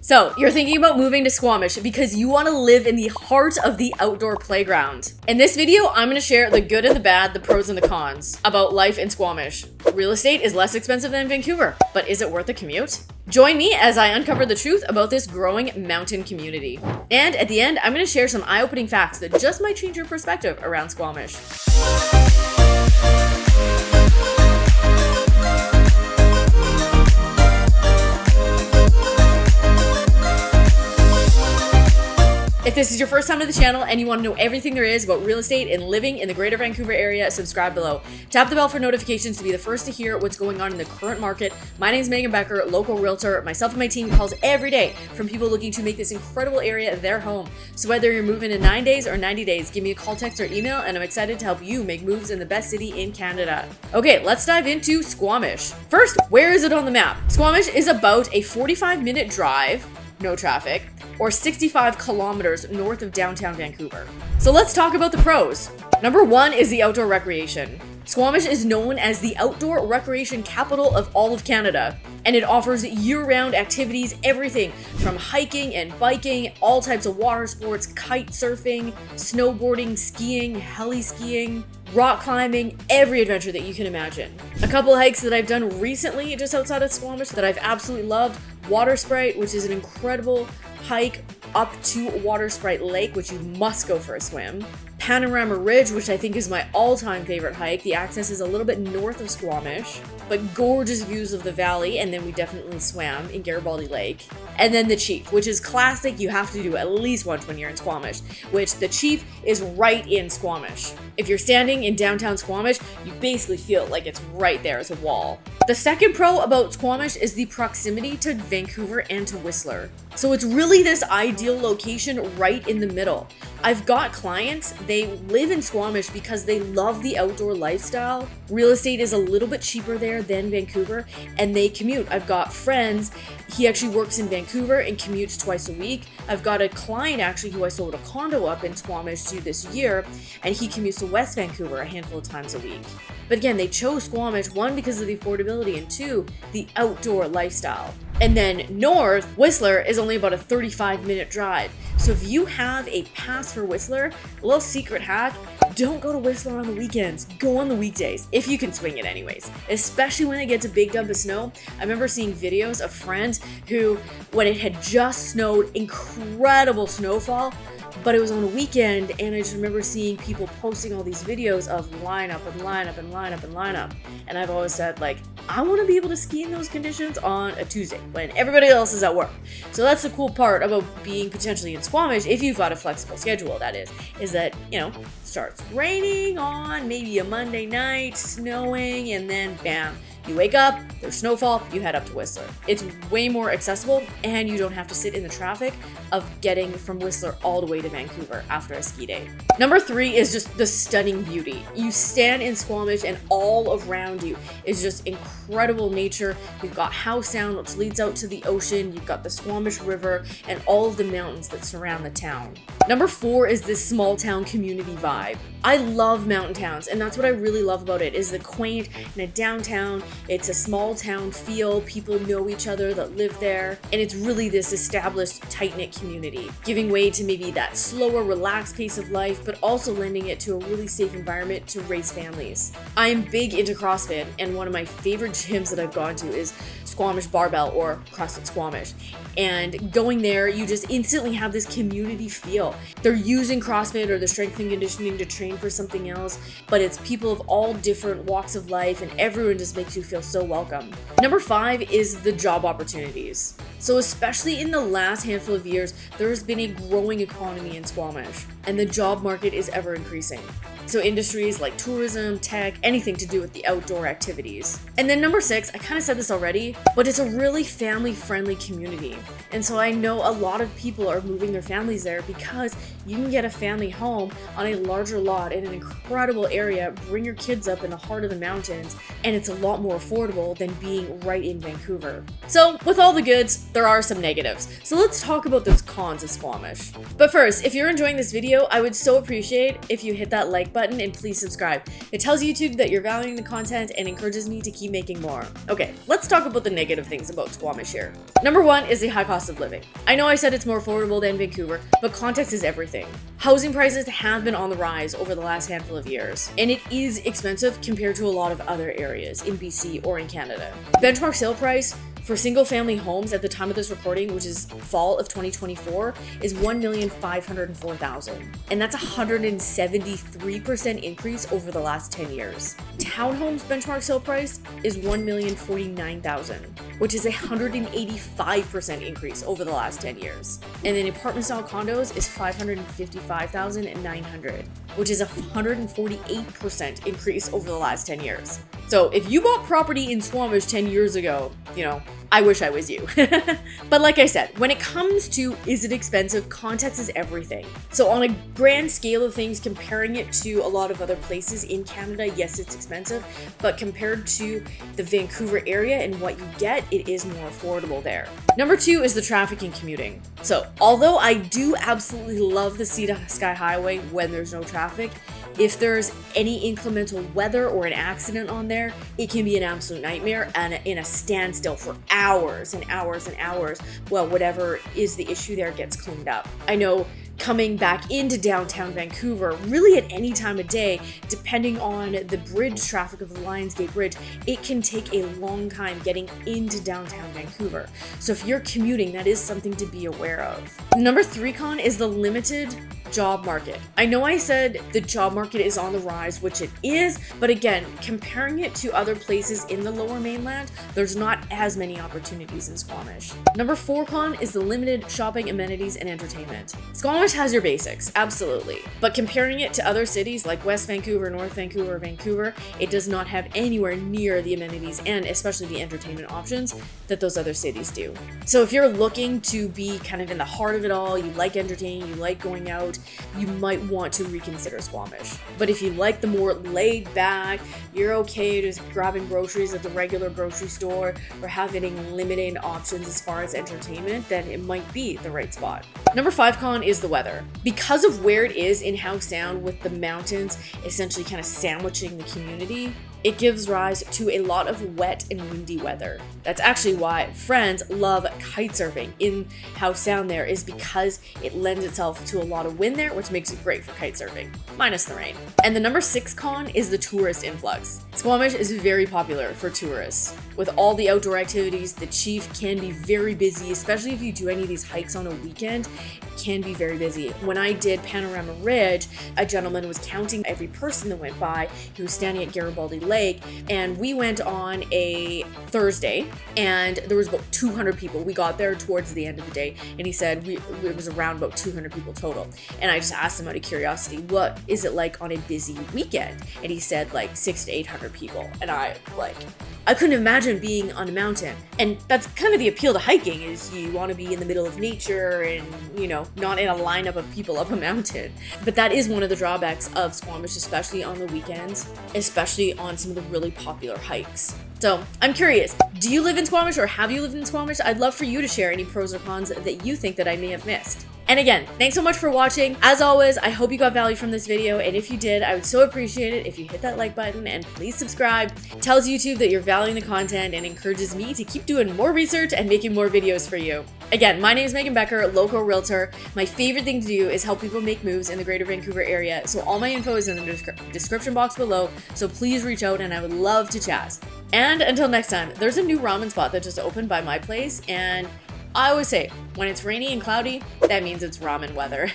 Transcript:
So, you're thinking about moving to Squamish because you want to live in the heart of the outdoor playground. In this video, I'm going to share the good and the bad, the pros and the cons about life in Squamish. Real estate is less expensive than Vancouver, but is it worth the commute? Join me as I uncover the truth about this growing mountain community. And at the end, I'm going to share some eye-opening facts that just might change your perspective around Squamish. If this is your first time to the channel and you want to know everything there is about real estate and living in the greater Vancouver area, subscribe below. Tap the bell for notifications to be the first to hear what's going on in the current market. My name is Megan Becker, local realtor. Myself and my team calls every day from people looking to make this incredible area their home. So whether you're moving in 9 days or 90 days, give me a call, text, or email, and I'm excited to help you make moves in the best city in Canada. Okay, let's dive into Squamish. First, where is it on the map? Squamish is about a 45-minute drive, no traffic, or 65 kilometers north of downtown Vancouver. So let's talk about the pros. Number one is the outdoor recreation. Squamish is known as the outdoor recreation capital of all of Canada, and it offers year-round activities, everything from hiking and biking, all types of water sports, kite surfing, snowboarding, skiing, heli skiing, rock climbing, every adventure that you can imagine. A couple hikes that I've done recently just outside of Squamish that I've absolutely loved: Water Sprite, which is an incredible hike up to Water Sprite Lake, which you must go for a swim. Panorama Ridge, which I think is my all-time favorite hike. The access is a little bit north of Squamish, but gorgeous views of the valley, and then we definitely swam in Garibaldi Lake. And then the Chief, which is classic. You have to do at least once when you're in Squamish, which the Chief is right in Squamish. If you're standing in downtown Squamish, you basically feel like it's right there as a wall. The second pro about Squamish is the proximity to Vancouver and to Whistler. So it's really this ideal location right in the middle. I've got clients, they live in Squamish because they love the outdoor lifestyle. Real estate is a little bit cheaper there than Vancouver, and they commute. I've got friends, he actually works in Vancouver and commutes twice a week. I've got a client actually who I sold a condo up in Squamish to this year, and he commutes to West Vancouver a handful of times a week. But again, they chose Squamish, one, because of the affordability, and two, the outdoor lifestyle. And then north, Whistler is only about a 35-minute drive. So if you have a pass for Whistler, a little secret hack: don't go to Whistler on the weekends. Go on the weekdays, if you can swing it anyways, especially when it gets a big dump of snow. I remember seeing videos of friends who, when it had just snowed, incredible snowfall, but it was on a weekend, and I just remember seeing people posting all these videos of line up and line up and line up and line up. And I've always said, like, I want to be able to ski in those conditions on a Tuesday when everybody else is at work. So that's the cool part about being potentially in Squamish, if you've got a flexible schedule, that is that, you know, it starts raining on maybe a Monday night, snowing, and then bam, you wake up, there's snowfall, you head up to Whistler. It's way more accessible, and you don't have to sit in the traffic of getting from Whistler all the way to Vancouver after a ski day. Number three is just the stunning beauty. You stand in Squamish and all around you is just incredible nature. You've got Howe Sound, which leads out to the ocean. You've got the Squamish River and all of the mountains that surround the town. Number four is this small town community vibe. I love mountain towns, and that's what I really love about it, is the quaint and a downtown. It's a small town feel. People know each other that live there, and it's really this established, tight-knit community, giving way to maybe that slower, relaxed pace of life, but also lending it to a really safe environment to raise families. I am big into CrossFit, and one of my favorite gyms that I've gone to is Squamish Barbell, or CrossFit Squamish. And going there, you just instantly have this community feel. They're using CrossFit or the strength and conditioning to train for something else, but it's people of all different walks of life, and everyone just makes you feel so welcome. Number five is the job opportunities. So especially in the last handful of years, there's been a growing economy in Squamish, and the job market is ever increasing. So industries like tourism, tech, anything to do with the outdoor activities. And then number six, I kind of said this already, but it's a really family-friendly community. And so I know a lot of people are moving their families there because you can get a family home on a larger lot in an incredible area, bring your kids up in the heart of the mountains, and it's a lot more affordable than being right in Vancouver. So with all the goods, there are some negatives. So let's talk about those cons of Squamish. But first, if you're enjoying this video, I would so appreciate if you hit that like button button and please subscribe. It tells YouTube that you're valuing the content and encourages me to keep making more. Okay, let's talk about the negative things about Squamish here. Number one is the high cost of living. I know I said it's more affordable than Vancouver, but context is everything. Housing prices have been on the rise over the last handful of years, and it is expensive compared to a lot of other areas in BC or in Canada. Benchmark sale price for single-family homes at the time of this recording, which is fall of 2024, is $1,504,000. And that's a 173% increase over the last 10 years. Townhomes benchmark sale price is $1,049,000, which is a 185% increase over the last 10 years. And then apartment-style condos is $555,900, which is a 148% increase over the last 10 years. So if you bought property in Squamish 10 years ago, I wish I was you. But like I said, when it comes to is it expensive, context is everything. So on a grand scale of things, comparing it to a lot of other places in Canada, yes, it's expensive, but compared to the Vancouver area and what you get, it is more affordable there. Number two is the traffic and commuting. So although I do absolutely love the Sea to Sky Highway when there's no traffic, if there's any inclemental weather or an accident on there, it can be an absolute nightmare and in a standstill for hours and hours and hours. Well, whatever is the issue there gets cleaned up. I know coming back into downtown Vancouver, really at any time of day, depending on the bridge traffic of the Lionsgate Bridge, it can take a long time getting into downtown Vancouver. So if you're commuting, that is something to be aware of. Number three con is the limited job market. I know I said the job market is on the rise, which it is, but again, comparing it to other places in the lower mainland, there's not as many opportunities in Squamish. Number four con is the limited shopping, amenities, and entertainment. Squamish has your basics, absolutely, but comparing it to other cities like West Vancouver, North Vancouver, Vancouver, it does not have anywhere near the amenities and especially the entertainment options that those other cities do. So if you're looking to be kind of in the heart of it all, you like entertaining, you like going out, you might want to reconsider Squamish. But if you like the more laid back, you're okay just grabbing groceries at the regular grocery store or having limited options as far as entertainment, then it might be the right spot. Number five con is the weather. Because of where it is in Howe Sound with the mountains essentially kind of sandwiching the community, it gives rise to a lot of wet and windy weather. That's actually why friends love kite surfing in Howe Sound there, is because it lends itself to a lot of wind there, which makes it great for kite surfing, minus the rain. And the number six con is the tourist influx. Squamish is very popular for tourists. With all the outdoor activities, the Chief can be very busy, especially if you do any of these hikes on a weekend. It can be very busy. When I did Panorama Ridge, a gentleman was counting every person that went by. He was standing at Garibaldi Lake, and we went on a Thursday, and there was about 200 people. We got there towards the end of the day, and he said it was around about 200 people total. And I just asked him out of curiosity, what is it like on a busy weekend? And he said like 600 to 800 people. And I couldn't imagine being on a mountain. And that's kind of the appeal to hiking, is you want to be in the middle of nature and, not in a lineup of people up a mountain. But that is one of the drawbacks of Squamish, especially on the weekends, especially on some of the really popular hikes. So I'm curious, do you live in Squamish or have you lived in Squamish? I'd love for you to share any pros or cons that you think that I may have missed. And again, thanks so much for watching. As always, I hope you got value from this video, and if you did, I would so appreciate it if you hit that like button and please subscribe. It tells YouTube that you're valuing the content and encourages me to keep doing more research and making more videos for you. Again, my name is Megan Becker, local realtor. My favorite thing to do is help people make moves in the greater Vancouver area, so all my info is in the description box below, so please reach out and I would love to chat. And until next time, there's a new ramen spot that just opened by my place, and I always say, when it's rainy and cloudy, that means it's ramen weather.